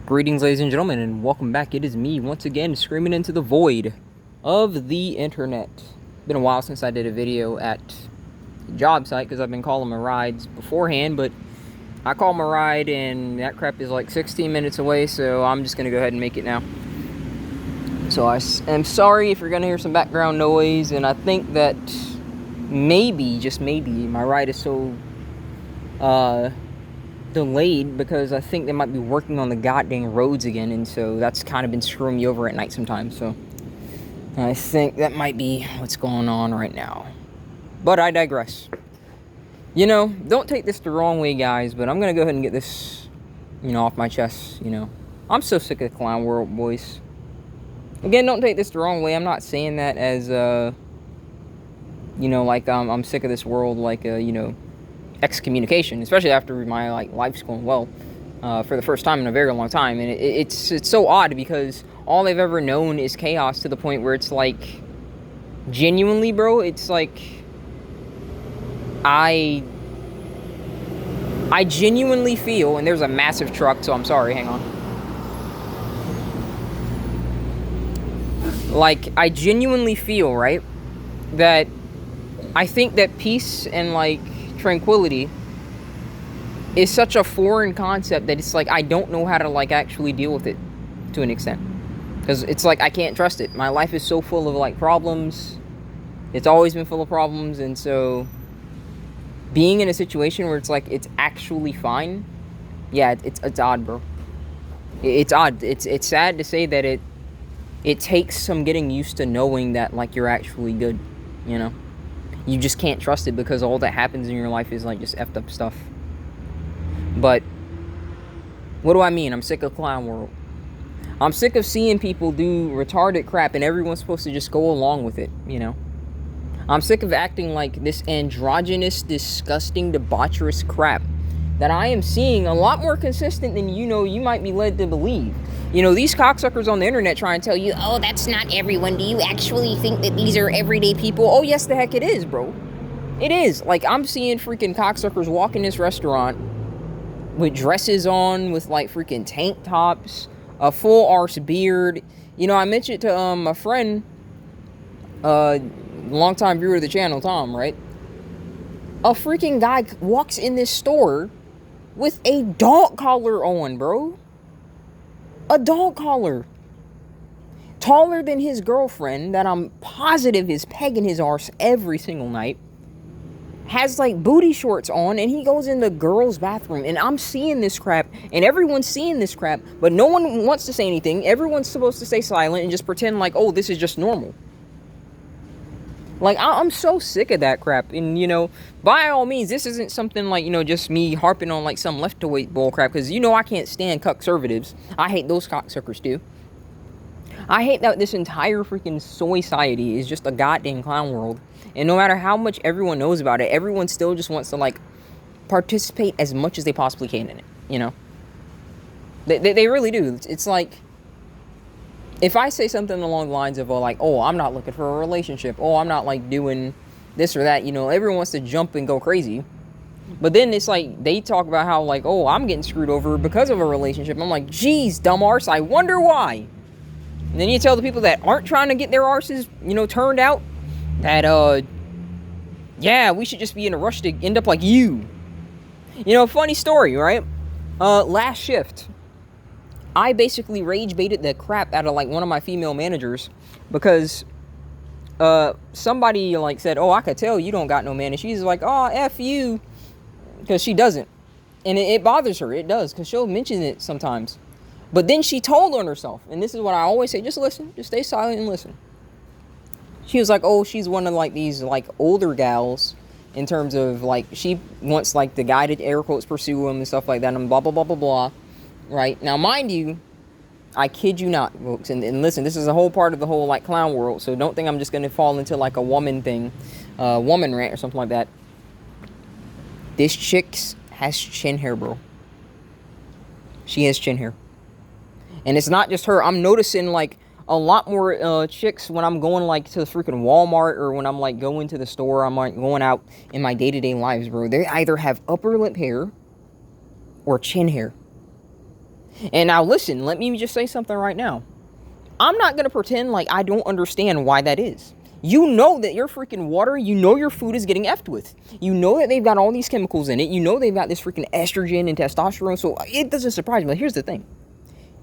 Greetings, ladies and gentlemen, and welcome back. It is me, once again, screaming into the void of the internet. Been a while since I did a video at the job site, because I've been calling my rides beforehand, but I called my ride, and that crap is like 16 minutes away, so I'm just going to go ahead and make it now. So I am sorry if you're going to hear some background noise, and I think that maybe, just maybe, my ride is so, delayed because I think they might be working on the goddamn roads again, and so that's kind of been screwing me over at night sometimes. So I think that might be what's going on right now. But I digress. You know, don't take this the wrong way, guys, but I'm gonna go ahead and get this, off my chest. I'm so sick of the clown world, boys. Again, don't take this the wrong way. I'm not saying that as like I'm sick of this world, like excommunication, especially after my life's going well for the first time in a very long time. And it's so odd because all they've ever known is chaos, to the point where it's like, genuinely, bro, it's like I genuinely feel, and there's a massive truck, so I'm sorry, hang on. Like, I genuinely feel, right, that I think that peace and tranquility is such a foreign concept that it's like I don't know how to actually deal with it to an extent, because it's like I can't trust it. My life is so full of problems. It's always been full of problems, and so being in a situation where it's like it's actually fine, yeah, it's odd, bro. It's odd. It's sad to say that it takes some getting used to knowing that you're actually good. You just can't trust it because all that happens in your life is just effed up stuff. But what do I mean? I'm sick of clown world. I'm sick of seeing people do retarded crap and everyone's supposed to just go along with it, I'm sick of acting like this androgynous, disgusting, debaucherous crap that I am seeing a lot more consistent than you might be led to believe. These cocksuckers on the internet try and tell you, oh, that's not everyone. Do you actually think that these are everyday people? Oh, yes, the heck it is, bro. It is. I'm seeing freaking cocksuckers walk in this restaurant with dresses on, with freaking tank tops, a full arse beard. I mentioned to a friend, longtime viewer of the channel, Tom, right? A freaking guy walks in this store with a dog collar on, bro. A dog collar. Taller than his girlfriend, that I'm positive is pegging his arse every single night. Has booty shorts on, and he goes in the girls' bathroom, and I'm seeing this crap, and everyone's seeing this crap, but no one wants to say anything. Everyone's supposed to stay silent and just pretend oh, this is just normal. I'm so sick of that crap. And, by all means, this isn't something just me harping on some left-to-weight bull crap, because I can't stand cuck-conservatives. I hate those cocksuckers too. I hate that this entire freaking society is just a goddamn clown world. And no matter how much everyone knows about it, everyone still just wants to participate as much as they possibly can in it, They really do. It's like, if I say something along the lines of, oh, I'm not looking for a relationship, oh, I'm not doing this or that, everyone wants to jump and go crazy. But then it's they talk about how oh, I'm getting screwed over because of a relationship. I'm like, geez, dumb arse, I wonder why. And then you tell the people that aren't trying to get their arses, turned out, that yeah, we should just be in a rush to end up like you. Funny story, right? Last shift, I basically rage baited the crap out of one of my female managers, because somebody said, oh, I could tell you don't got no man, and she's like, oh, F you, because she doesn't. And it bothers her. It does, because she'll mention it sometimes. But then she told on herself, and this is what I always say, just listen, just stay silent and listen. She was like, oh, she's one of these older gals, in terms of she wants the guy to air quotes pursue him and stuff like that, and blah blah blah blah blah. Right now, mind you, I kid you not, folks, and listen, this is a whole part of the whole clown world, so don't think I'm just gonna fall into a woman thing, woman rant or something like that. This chick has chin hair, bro. She has chin hair. And it's not just her. I'm noticing a lot more chicks when I'm going to the freaking Walmart, or when I'm going to the store. I'm going out in my day-to-day lives, bro. They either have upper lip hair or chin hair. And now listen, let me just say something right now. I'm not going to pretend like I don't understand why that is. You know that your freaking water, you know your food is getting effed with. You know that they've got all these chemicals in it. You know they've got this freaking estrogen and testosterone. So it doesn't surprise me. But here's the thing.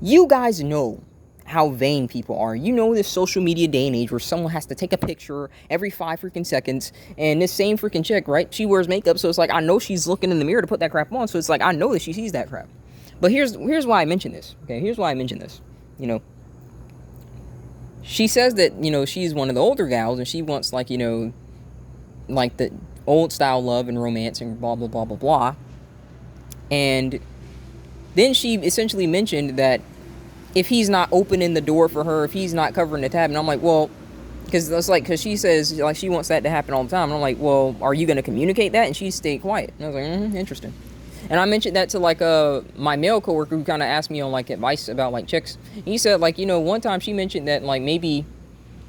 You guys know how vain people are. You know this social media day and age where someone has to take a picture every 5 freaking seconds. And this same freaking chick, right? She wears makeup. So it's like, I know she's looking in the mirror to put that crap on. So it's like, I know that she sees that crap. But here's why I mention this. Okay, here's why I mention this. You know, she says that, you know, she's one of the older gals and she wants, like, you know, like the old style love and romance and blah, blah, blah, blah, blah. And then she essentially mentioned that if he's not opening the door for her, if he's not covering the tab, and I'm like, well, because she says, like, she wants that to happen all the time. And I'm like, well, are you going to communicate that? And she stayed quiet. And I was like, interesting. And I mentioned that to, like, my male coworker who kind of asked me on, like, advice about, like, chicks. And he said, like, you know, one time she mentioned that, like, maybe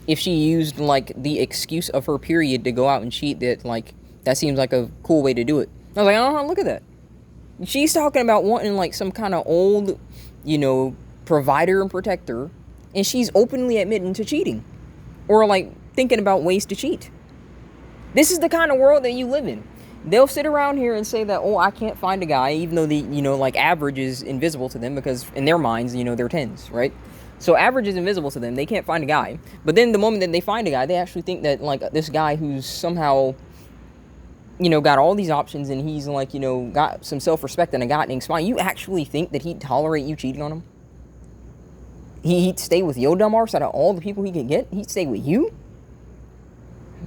if she used, like, the excuse of her period to go out and cheat, that, like, that seems like a cool way to do it. I was like, oh, look at that. She's talking about wanting, like, some kind of old, you know, provider and protector, and she's openly admitting to cheating. Or, like, thinking about ways to cheat. This is the kind of world that you live in. They'll sit around here and say that, oh, I can't find a guy, even though the, you know, like, average is invisible to them because in their minds, you know, they're 10s, right? So average is invisible to them. They can't find a guy. But then the moment that they find a guy, they actually think that, like, this guy who's somehow, you know, got all these options and he's, like, you know, got some self-respect and a goddamn spine, you actually think that he'd tolerate you cheating on him? He'd stay with your dumb arse out of all the people he could get? He'd stay with you?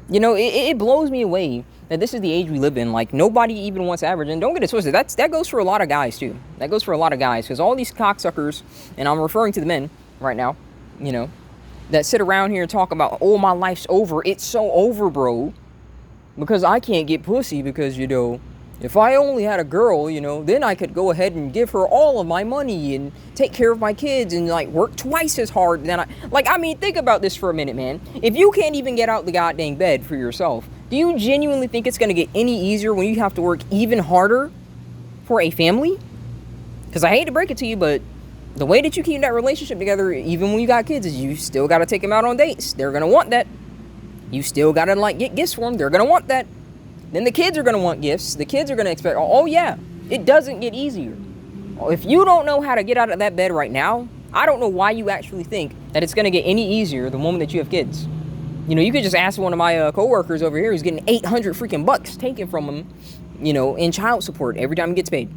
You know, it blows me away that this is the age we live in. Like, nobody even wants average. And don't get it twisted. That goes for a lot of guys, too. That goes for a lot of guys. Because all these cocksuckers, and I'm referring to the men right now, you know, that sit around here and talk about, oh, my life's over. It's so over, bro. Because I can't get pussy because, you know, if I only had a girl, you know, then I could go ahead and give her all of my money and take care of my kids and, like, work twice as hard than I mean, think about this for a minute, man. If you can't even get out the goddamn bed for yourself, do you genuinely think it's going to get any easier when you have to work even harder for a family? Because I hate to break it to you, but the way that you keep that relationship together, even when you got kids, is you still got to take them out on dates. They're going to want that. You still got to, like, get gifts for them. They're going to want that. Then the kids are going to want gifts. The kids are going to expect, oh, yeah, it doesn't get easier. If you don't know how to get out of that bed right now, I don't know why you actually think that it's going to get any easier the moment that you have kids. You know, you could just ask one of my coworkers over here who's getting 800 freaking bucks taken from him, you know, in child support every time he gets paid.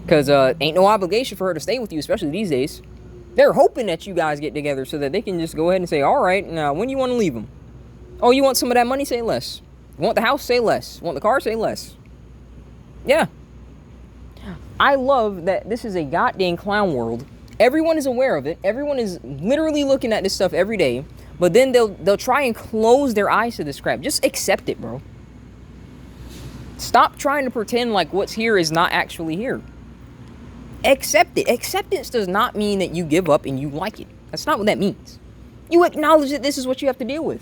Because ain't no obligation for her to stay with you, especially these days. They're hoping that you guys get together so that they can just go ahead and say, all right, now when you want to leave them? Oh, you want some of that money? Say less. You want the house? Say less. Want the car? Say less. Yeah. I love that this is a goddamn clown world. Everyone is aware of it. Everyone is literally looking at this stuff every day. But then they'll try and close their eyes to this crap. Just accept it, bro. Stop trying to pretend like what's here is not actually here. Accept it. Acceptance does not mean that you give up and you like it. That's not what that means. You acknowledge that this is what you have to deal with.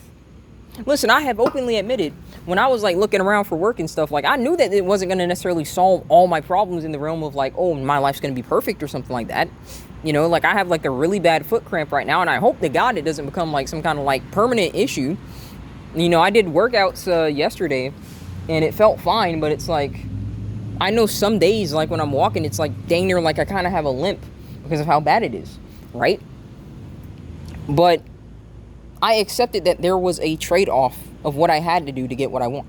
Listen, I have openly admitted when I was, like, looking around for work and stuff, like, I knew that it wasn't going to necessarily solve all my problems in the realm of, like, oh, my life's going to be perfect or something like that. You know, like, I have, like, a really bad foot cramp right now, and I hope to God it doesn't become, like, some kind of, like, permanent issue. You know, I did workouts yesterday, and it felt fine, but it's, like, I know some days, like, when I'm walking, it's, like, dang near, like, I kind of have a limp because of how bad it is, right? But I accepted that there was a trade-off of what I had to do to get what I want.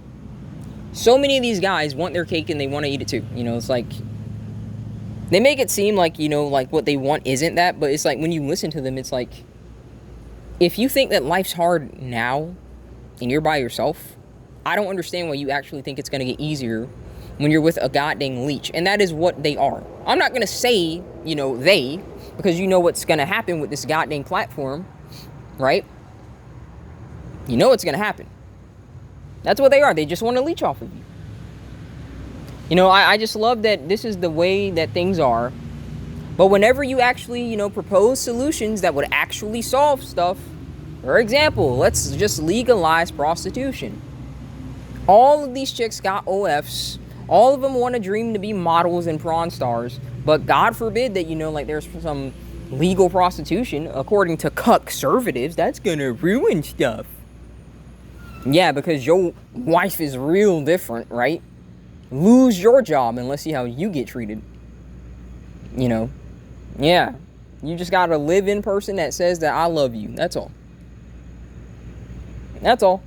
So many of these guys want their cake and they want to eat it too. You know, it's like, they make it seem like, you know, like what they want isn't that, but it's like when you listen to them, it's like, if you think that life's hard now and you're by yourself, I don't understand why you actually think it's going to get easier when you're with a goddamn leech. And that is what they are. I'm not going to say, you know, they, because you know what's going to happen with this goddamn platform, right? You know what's going to happen. That's what they are. They just want to leech off of you. You know, I just love that this is the way that things are. But whenever you actually, you know, propose solutions that would actually solve stuff, for example, let's just legalize prostitution. All of these chicks got OFs. All of them want to dream to be models and prawn stars, but God forbid that, like there's some legal prostitution, according to conservatives, that's gonna ruin stuff. Yeah, because your wife is real different, right? Lose your job and let's see how you get treated. Yeah. You just gotta live in person that says that I love you. That's all. That's all.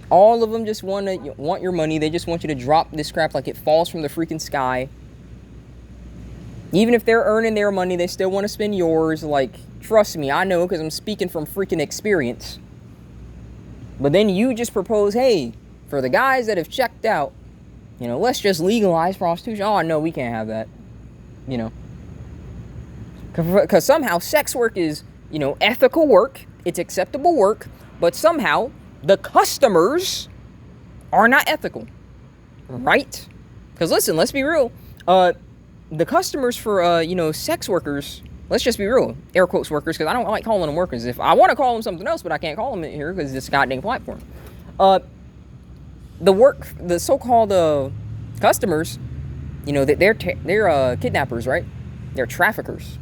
All of them just want your money. They just want you to drop this crap like it falls from the freaking sky. Even if they're earning their money, they still want to spend yours. Like, trust me, I know because I'm speaking from freaking experience. But then you just propose, hey, for the guys that have checked out, let's just legalize prostitution. Oh, no, we can't have that. Because somehow sex work is, ethical work. It's acceptable work. But somehow the customers are not ethical. Right? Because listen, let's be real. The customers for, sex workers, let's just be real, air quotes workers, because I don't like calling them workers. If I want to call them something else, but I can't call them here because it's a goddamn platform. The so-called customers, they're kidnappers, right? They're traffickers.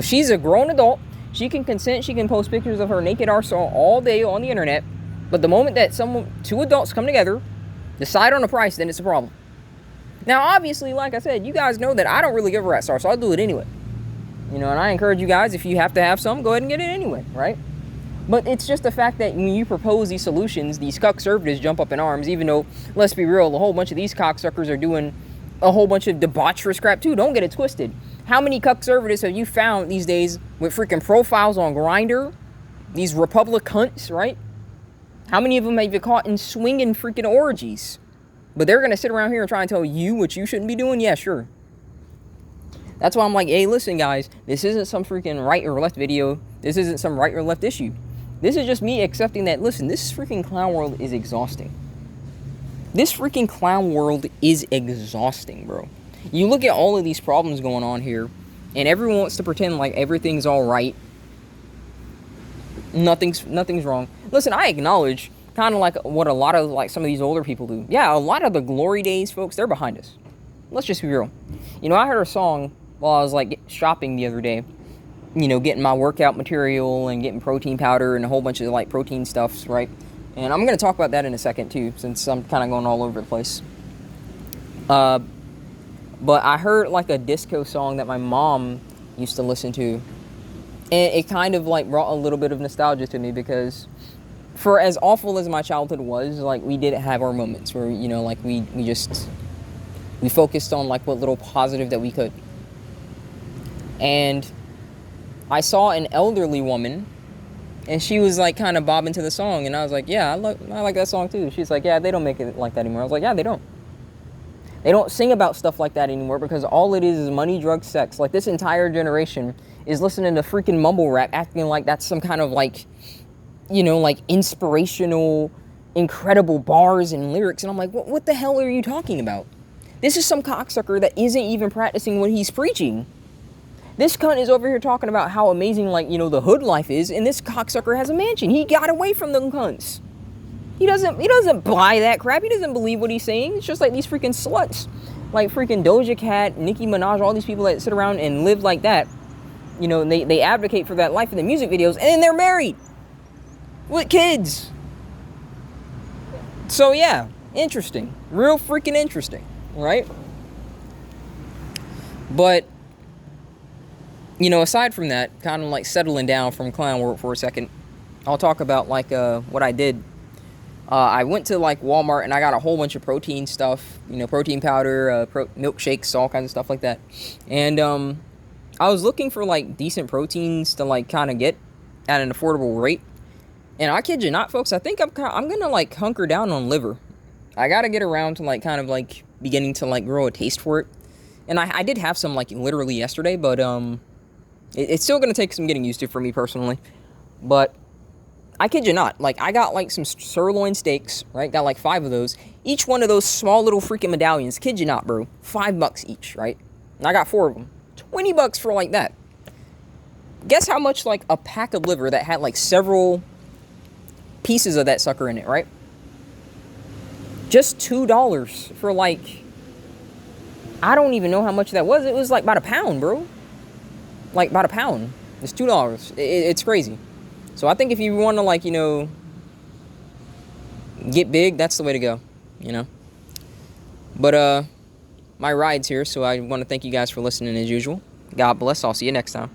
She's a grown adult. She can consent. She can post pictures of her naked arse all day on the internet. But the moment that two adults come together, decide on a price, then it's a problem. Now, obviously, like I said, you guys know that I don't really give a rat's arse, so I'll do it anyway. And I encourage you guys, if you have to have some, go ahead and get it anyway, right? But it's just the fact that when you propose these solutions, these conservatives jump up in arms, even though, let's be real, a whole bunch of these cocksuckers are doing a whole bunch of debaucherous crap too. Don't get it twisted. How many conservatives have you found these days with freaking profiles on Grindr? These Republic cunts, right? How many of them have you caught in swinging freaking orgies? But they're going to sit around here and try and tell you what you shouldn't be doing? Yeah, sure. That's why I'm like, hey, listen, guys. This isn't some freaking right or left video. This isn't some right or left issue. This is just me accepting that, listen, this freaking clown world is exhausting. This freaking clown world is exhausting, bro. You look at all of these problems going on here, and everyone wants to pretend like everything's all right. Nothing's wrong. Listen, I acknowledge kind of like what a lot of like some of these older people do. Yeah, a lot of the glory days, folks, they're behind us. Let's just be real. I heard a song while I was like shopping the other day. Getting my workout material and getting protein powder and a whole bunch of like protein stuffs, right? And I'm going to talk about that in a second too, since I'm kind of going all over the place. But I heard like a disco song that my mom used to listen to. And it kind of like brought a little bit of nostalgia to me because for as awful as my childhood was, like we did have our moments where, like we focused on like what little positive that we could. And I saw an elderly woman and she was like kind of bobbing to the song. And I was like, yeah, I like that song too. She's like, yeah, they don't make it like that anymore. I was like, yeah, they don't. They don't sing about stuff like that anymore because all it is money, drugs, sex. Like this entire generation is listening to freaking mumble rap, acting like that's some kind of like, like inspirational, incredible bars and lyrics. And I'm like, what the hell are you talking about? This is some cocksucker that isn't even practicing what he's preaching. This cunt is over here talking about how amazing, like, the hood life is, and this cocksucker has a mansion. He got away from them cunts. He doesn't buy that crap. He doesn't believe what he's saying. It's just like these freaking sluts. Like freaking Doja Cat, Nicki Minaj, all these people that sit around and live like that. And they advocate for that life in the music videos, and then they're married. With kids. So yeah, interesting. Real freaking interesting, right? But aside from that, kind of like settling down from clown world for a second, I'll talk about like what I did. I went to like Walmart and I got a whole bunch of protein stuff, protein powder, milkshakes, all kinds of stuff like that. And I was looking for like decent proteins to like kind of get at an affordable rate. And I kid you not, folks, I think I'm gonna like hunker down on liver. I gotta get around to like kind of like beginning to like grow a taste for it. And I did have some like literally yesterday, but it's still gonna take some getting used to for me personally. But I kid you not, like I got like some sirloin steaks, right? Got like 5 of those. Each one of those small little freaking medallions, kid you not, bro, $5 each, right? And I got 4 of them, $20 for like that. Guess how much like a pack of liver that had like several pieces of that sucker in it, right? Just $2 for like, I don't even know how much that was. It was like about a pound, bro. Like about a pound. It's $2. It's crazy. So I think if you want to, like, you know, get big, that's the way to go, you know. But my ride's here, so I want to thank you guys for listening as usual. God bless. I'll see you next time.